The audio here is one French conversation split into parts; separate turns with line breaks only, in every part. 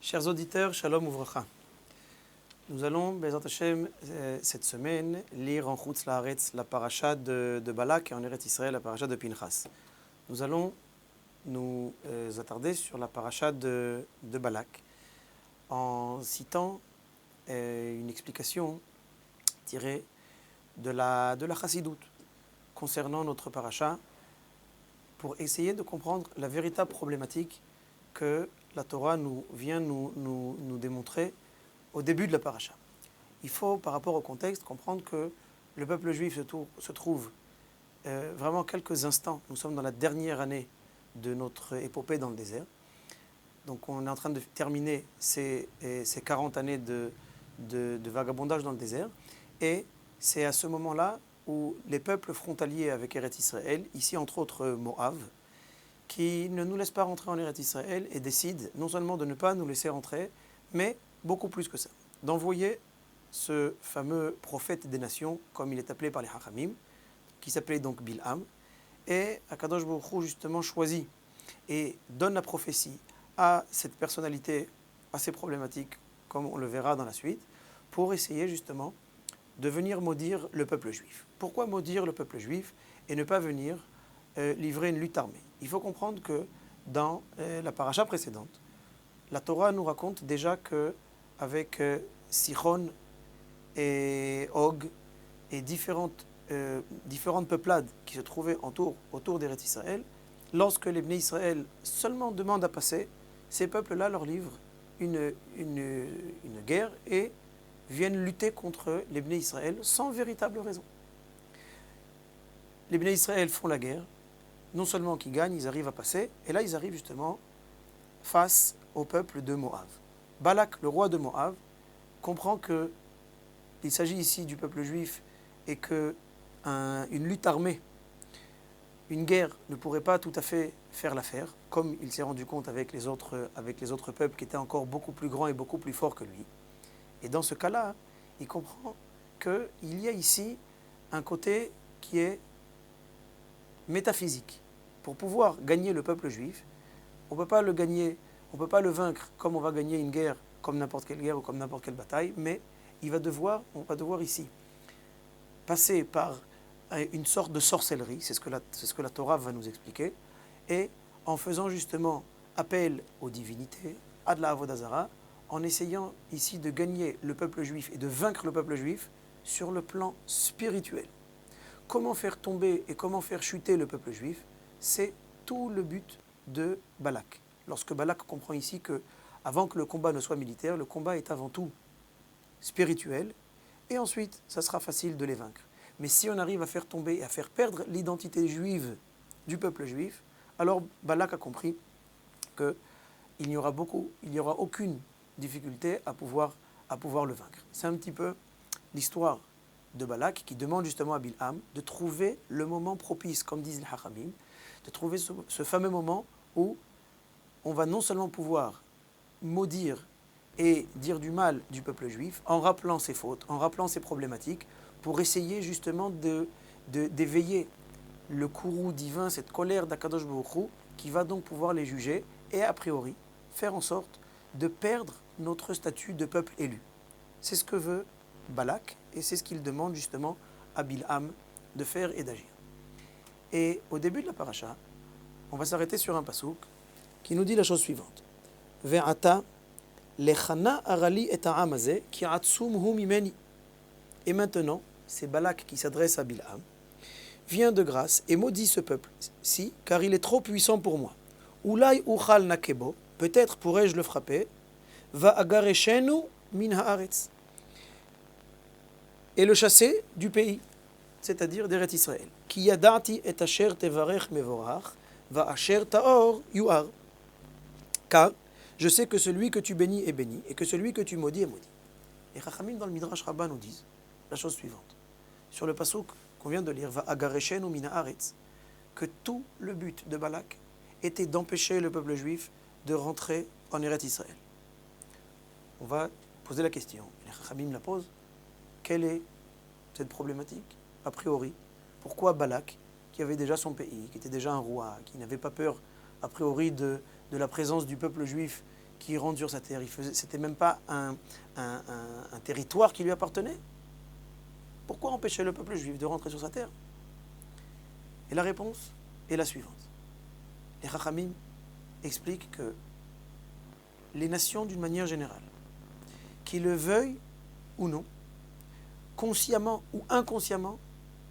Chers auditeurs, Shalom Uvracha. Nous allons, Bezrat Hashem, cette semaine, lire en Chutz La'aretz la paracha de Balak et en Eretz Israël la paracha de Pinchas. Nous allons nous attarder sur la paracha de Balak en citant une explication tirée de la Chassidoute concernant notre paracha pour essayer de comprendre la véritable problématique que la Torah vient nous démontrer au début de la paracha. Il faut, par rapport au contexte, comprendre que le peuple juif se trouve vraiment quelques instants. Nous sommes dans la dernière année de notre épopée dans le désert. Donc on est en train de terminer ces 40 années de vagabondage dans le désert. Et c'est à ce moment-là où les peuples frontaliers avec Eretz Israël, ici entre autres Moab, qui ne nous laissent pas rentrer en Eretz Israël et décident non seulement de ne pas nous laisser rentrer, mais beaucoup plus que ça, d'envoyer ce fameux prophète des nations, comme il est appelé par les Hachamim, qui s'appelait donc Bil'am, et Akadosh Baruch Hu justement choisit et donne la prophétie à cette personnalité assez problématique, comme on le verra dans la suite, pour essayer justement de venir maudire le peuple juif. Pourquoi maudire le peuple juif et ne pas venir livrer une lutte armée? Il faut comprendre que dans la paracha précédente, la Torah nous raconte déjà qu'avec Sichon et Og et différentes peuplades qui se trouvaient autour d'Eretz Israël, lorsque les Bnei Israël seulement demandent à passer, ces peuples-là leur livrent une guerre et viennent lutter contre les Bnei Israël sans véritable raison. Les Bnei Israël font la guerre, non seulement qu'ils gagnent, ils arrivent à passer, et là ils arrivent justement face au peuple de Moab. Balak, le roi de Moab, comprend qu'il s'agit ici du peuple juif et qu'une lutte armée, une guerre ne pourrait pas tout à fait faire l'affaire, comme il s'est rendu compte avec les autres peuples qui étaient encore beaucoup plus grands et beaucoup plus forts que lui. Et dans ce cas-là, il comprend qu'il y a ici un côté qui est métaphysique. Pour pouvoir gagner le peuple juif, on ne peut pas le gagner, on ne peut pas le vaincre comme on va gagner une guerre, comme n'importe quelle guerre ou comme n'importe quelle bataille, mais on va devoir ici passer par une sorte de sorcellerie, c'est ce que la Torah va nous expliquer, et en faisant justement appel aux divinités, à de la Avodah Zara, en essayant ici de gagner le peuple juif et de vaincre le peuple juif sur le plan spirituel. Comment faire tomber et comment faire chuter le peuple juif, c'est tout le but de Balak. Lorsque Balak comprend ici que, avant que le combat ne soit militaire, le combat est avant tout spirituel, et ensuite, ça sera facile de les vaincre. Mais si on arrive à faire tomber et à faire perdre l'identité juive du peuple juif, alors Balak a compris qu'il n'y aura aucune difficulté à pouvoir le vaincre. C'est un petit peu l'histoire de Balak qui demande justement à Bil'am de trouver le moment propice, comme disent les Hachamim, de trouver ce fameux moment où on va non seulement pouvoir maudire et dire du mal du peuple juif en rappelant ses fautes, en rappelant ses problématiques, pour essayer justement d'éveiller le courroux divin, cette colère d'Akadosh Baruch Hu, qui va donc pouvoir les juger et a priori faire en sorte de perdre notre statut de peuple élu. C'est ce que veut Balak et c'est ce qu'il demande justement à Bil'am de faire et d'agir. Et au début de la paracha, on va s'arrêter sur un pasouk qui nous dit la chose suivante. Ve'ata lechana arali et ha'am hazeh ki atzum hu mimeni. Et maintenant, c'est Balak qui s'adresse à Bil'am. Viens de grâce et maudis ce peuple-ci, car il est trop puissant pour moi. Ulai uchal nakebo, peut-être pourrais-je le frapper. Va agareshenu min haaretz. Et le chasser du pays, c'est-à-dire d'Eretz Israël. Ki yadati et asher tevarech mevorach, va asher taor yuar. Car je sais que celui que tu bénis est béni, et que celui que tu maudis est maudit. Les Chachamim dans le Midrash Rabbah nous disent la chose suivante. Sur le pasuk qu'on vient de lire, va agareshenu min haaretz, que tout le but de Balak était d'empêcher le peuple juif de rentrer en Eretz Israël. On va poser la question. Les Chachamim la posent. Quelle est cette problématique? A priori, pourquoi Balak, qui avait déjà son pays, qui était déjà un roi, qui n'avait pas peur, a priori, de la présence du peuple juif qu'il rentre sur sa terre. C'était même pas un territoire qui lui appartenait. Pourquoi empêcher le peuple juif de rentrer sur sa terre? Et la réponse est la suivante. Les Chachamim expliquent que les nations, d'une manière générale, qui le veuillent ou non, consciemment ou inconsciemment,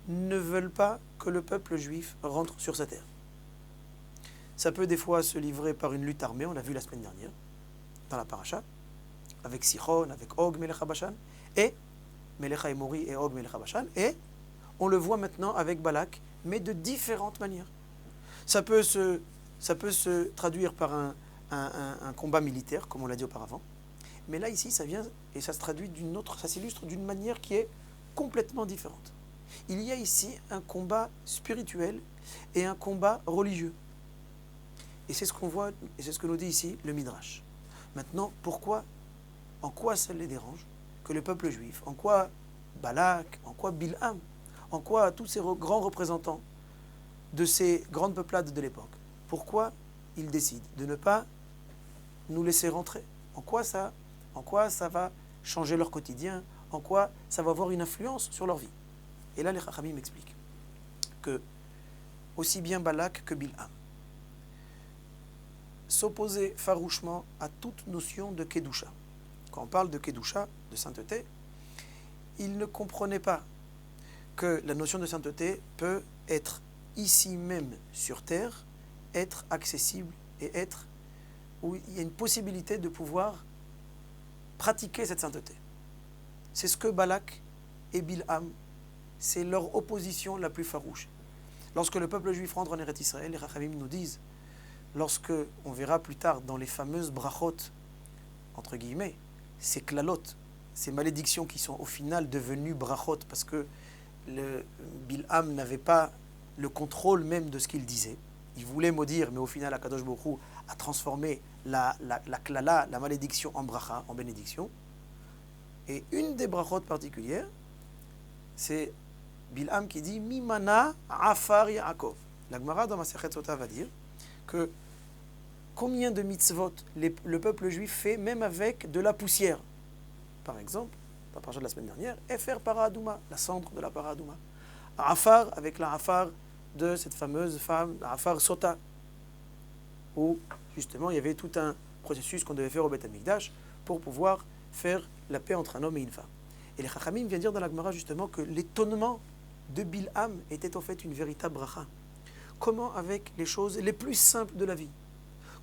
ne veulent pas que le peuple juif rentre sur sa terre. Ça peut des fois se livrer par une lutte armée, on l'a vu la semaine dernière, dans la paracha, avec Sichon, avec Og Melech HaBashan, et Melech HaEmori et Og Melech HaBashan, et on le voit maintenant avec Balak, mais de différentes manières. Ça peut se traduire par un combat militaire, comme on l'a dit auparavant, mais là, ici, ça vient et ça se traduit ça s'illustre d'une manière qui est complètement différente. Il y a ici un combat spirituel et un combat religieux. Et c'est ce qu'on voit, et c'est ce que nous dit ici le Midrash. Maintenant, en quoi ça les dérange que le peuple juif, en quoi Balak, en quoi Bilham, en quoi tous ces grands représentants de ces grandes peuplades de l'époque, pourquoi ils décident de ne pas nous laisser rentrer? En quoi ça va changer leur quotidien? En quoi ça va avoir une influence sur leur vie? Et là, les Chachamim m'expliquent que aussi bien Balak que Bilham s'opposaient farouchement à toute notion de Kedusha. Quand on parle de Kedusha, de sainteté, ils ne comprenaient pas que la notion de sainteté peut être ici même sur terre, être accessible et où il y a une possibilité de pouvoir pratiquer cette sainteté. C'est ce que Balak et Bilham, c'est leur opposition la plus farouche. Lorsque le peuple juif rentre en Eretz Israël, les Chachamim nous disent, lorsque on verra plus tard dans les fameuses brachot, entre guillemets, ces klalot, ces malédictions qui sont au final devenues brachot parce que Bilham n'avait pas le contrôle même de ce qu'il disait. Il voulait maudire, mais au final, Akadosh Baruch Hu a transformé la klala, la malédiction en bracha, en bénédiction. Et une des brachot particulières, c'est Bilham qui dit Mimana Afar Yaakov. La Gemara dans Masechet Sota va dire que combien de mitzvot le peuple juif fait même avec de la poussière. Par exemple, la paracha de la semaine dernière, Efer para Adouma, la cendre de la para Adouma. Afar avec la Afar de cette fameuse femme, la Afar Sota, où justement il y avait tout un processus qu'on devait faire au Beth Amikdash pour pouvoir faire la paix entre un homme et une femme. Et les Chachamim viennent dire dans la Gemara justement que l'étonnement de Bilham était en fait une véritable bracha. Comment avec les choses les plus simples de la vie,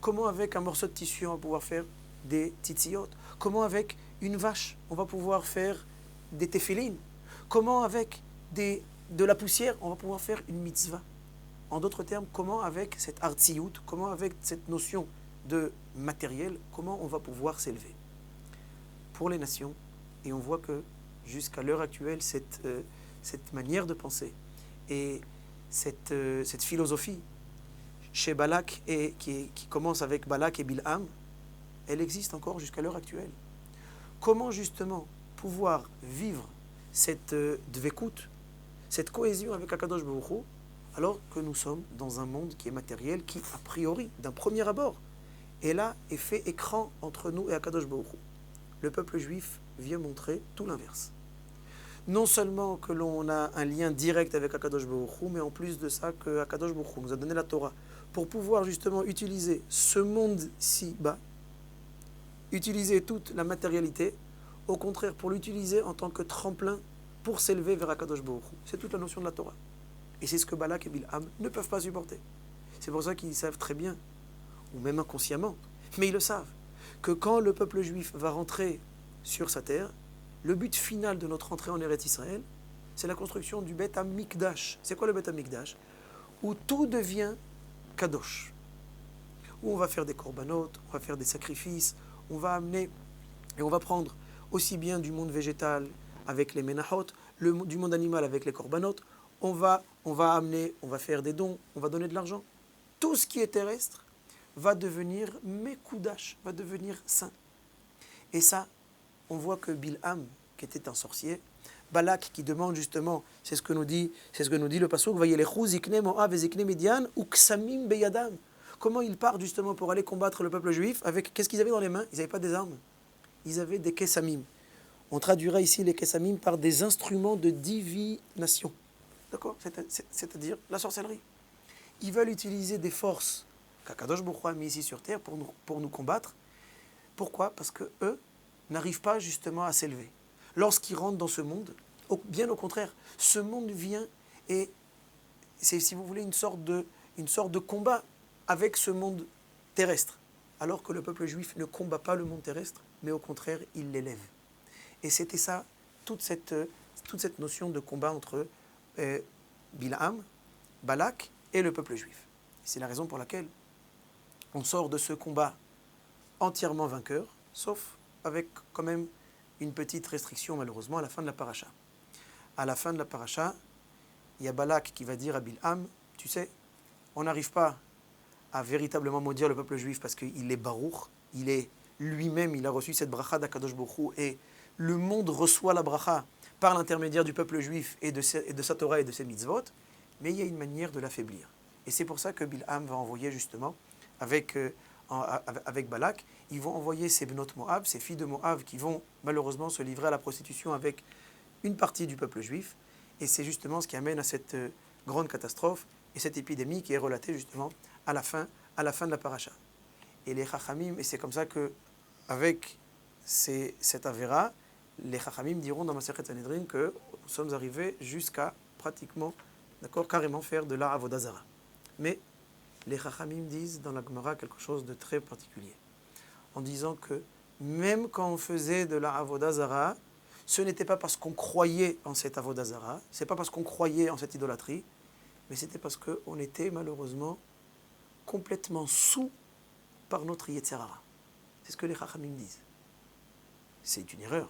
comment avec un morceau de tissu on va pouvoir faire des tzitziyot, comment avec une vache on va pouvoir faire des téphilines, comment avec de la poussière on va pouvoir faire une mitzvah. En d'autres termes, comment avec cette artsiout, comment avec cette notion de matériel, comment on va pouvoir s'élever. Pour les nations, et on voit que jusqu'à l'heure actuelle, cette manière de penser et cette philosophie chez Balak, et qui commence avec Balak et Bilham, elle existe encore jusqu'à l'heure actuelle. Comment justement pouvoir vivre cette dvekut, cette cohésion avec Akadosh Baruch Hu, alors que nous sommes dans un monde qui est matériel, qui a priori, d'un premier abord, est là et fait écran entre nous et Akadosh Baruch Hu. Le peuple juif vient montrer tout l'inverse. Non seulement que l'on a un lien direct avec Akadosh Baruch Hu, mais en plus de ça, que Akadosh Baruch Hu nous a donné la Torah pour pouvoir justement utiliser ce monde-ci bas, utiliser toute la matérialité, au contraire pour l'utiliser en tant que tremplin pour s'élever vers Akadosh Baruch Hu. C'est toute la notion de la Torah. Et c'est ce que Balak et Bilham ne peuvent pas supporter. C'est pour ça qu'ils savent très bien, ou même inconsciemment, mais ils le savent, que quand le peuple juif va rentrer sur sa terre, le but final de notre entrée en Eretz Israël, c'est la construction du Beth HaMikdash. C'est quoi le Beth HaMikdash? Où tout devient kadosh. Où on va faire des korbanot, on va faire des sacrifices, on va amener et on va prendre aussi bien du monde végétal avec les menachot, du monde animal avec les korbanot, on va amener, on va faire des dons, on va donner de l'argent. Tout ce qui est terrestre va devenir mekoudash, va devenir saint. Et ça, on voit que Bilham, qui était un sorcier, Balak qui demande justement, c'est ce que nous dit le pasuk, Vayelechu zikne Moab et zikne Midian ou ksamim beyadam. comment ils partent justement pour aller combattre le peuple juif avec, qu'est-ce qu'ils avaient dans les mains? Ils n'avaient pas des armes, ils avaient des kessamim. On traduira ici les kessamim par des instruments de divination. D'accord? C'est-à-dire la sorcellerie. Ils veulent utiliser des forces qu'Akadosh Baruch Hu a mis ici sur terre pour nous combattre. Pourquoi? Parce qu'eux n'arrivent pas justement à s'élever. Lorsqu'ils rentrent dans ce monde, bien au contraire, ce monde vient et c'est, si vous voulez, une sorte de combat avec ce monde terrestre. Alors que le peuple juif ne combat pas le monde terrestre, mais au contraire, il l'élève. Et c'était ça, toute cette notion de combat entre Bilaam, Balak et le peuple juif. C'est la raison pour laquelle on sort de ce combat entièrement vainqueur, sauf avec quand même une petite restriction malheureusement à la fin de la paracha. À la fin de la paracha, il y a Balak qui va dire à Bilaam, tu sais, on n'arrive pas à véritablement maudire le peuple juif parce qu'il est barour, il est lui-même, il a reçu cette bracha d'Akadosh Baruch Hu et le monde reçoit la bracha par l'intermédiaire du peuple juif et de sa Torah et de ses mitzvot, mais il y a une manière de l'affaiblir. Et c'est pour ça que Bilaam va envoyer justement avec Balak, ils vont envoyer ces Bnot Moab, ces filles de Moab qui vont malheureusement se livrer à la prostitution avec une partie du peuple juif. Et c'est justement ce qui amène à cette grande catastrophe et cette épidémie qui est relatée justement à la fin de la paracha. Et les Chachamim, et c'est comme ça que, avec cette avéra, les Chachamim diront dans Masechet Sanhedrin que nous sommes arrivés jusqu'à pratiquement, d'accord, carrément faire de la Avodah Zara. Mais les Chachamim disent dans la Gemara quelque chose de très particulier, en disant que même quand on faisait de la Avodah Zara, ce n'était pas parce qu'on croyait en cette Avodah Zara, c'est pas parce qu'on croyait en cette idolâtrie, mais c'était parce qu'on était malheureusement complètement sous par notre Yetzer Hara. C'est ce que les Chachamim disent. C'est une erreur.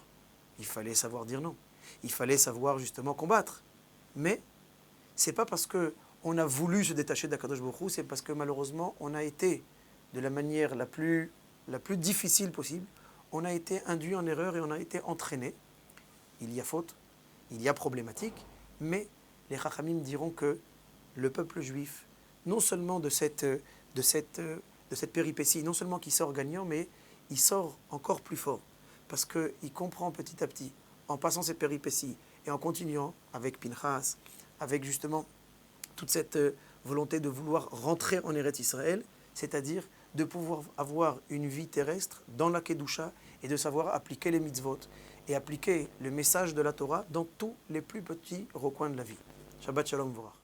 Il fallait savoir dire non. Il fallait savoir justement combattre. Mais c'est pas parce qu'on a voulu se détacher d'Akadosh Baruch Hu, c'est parce que malheureusement on a été de la manière la plus difficile possible, on a été induit en erreur et on a été entraîné. Il y a faute, il y a problématique, mais les Chachamim diront que le peuple juif, non seulement de cette péripétie, non seulement qu'il sort gagnant, mais il sort encore plus fort, parce qu'il comprend petit à petit, en passant cette péripétie et en continuant avec Pinchas, avec justement toute cette volonté de vouloir rentrer en Eretz Israël, c'est-à-dire de pouvoir avoir une vie terrestre dans la Kedusha et de savoir appliquer les mitzvot et appliquer le message de la Torah dans tous les plus petits recoins de la vie. Shabbat Shalom Vorach.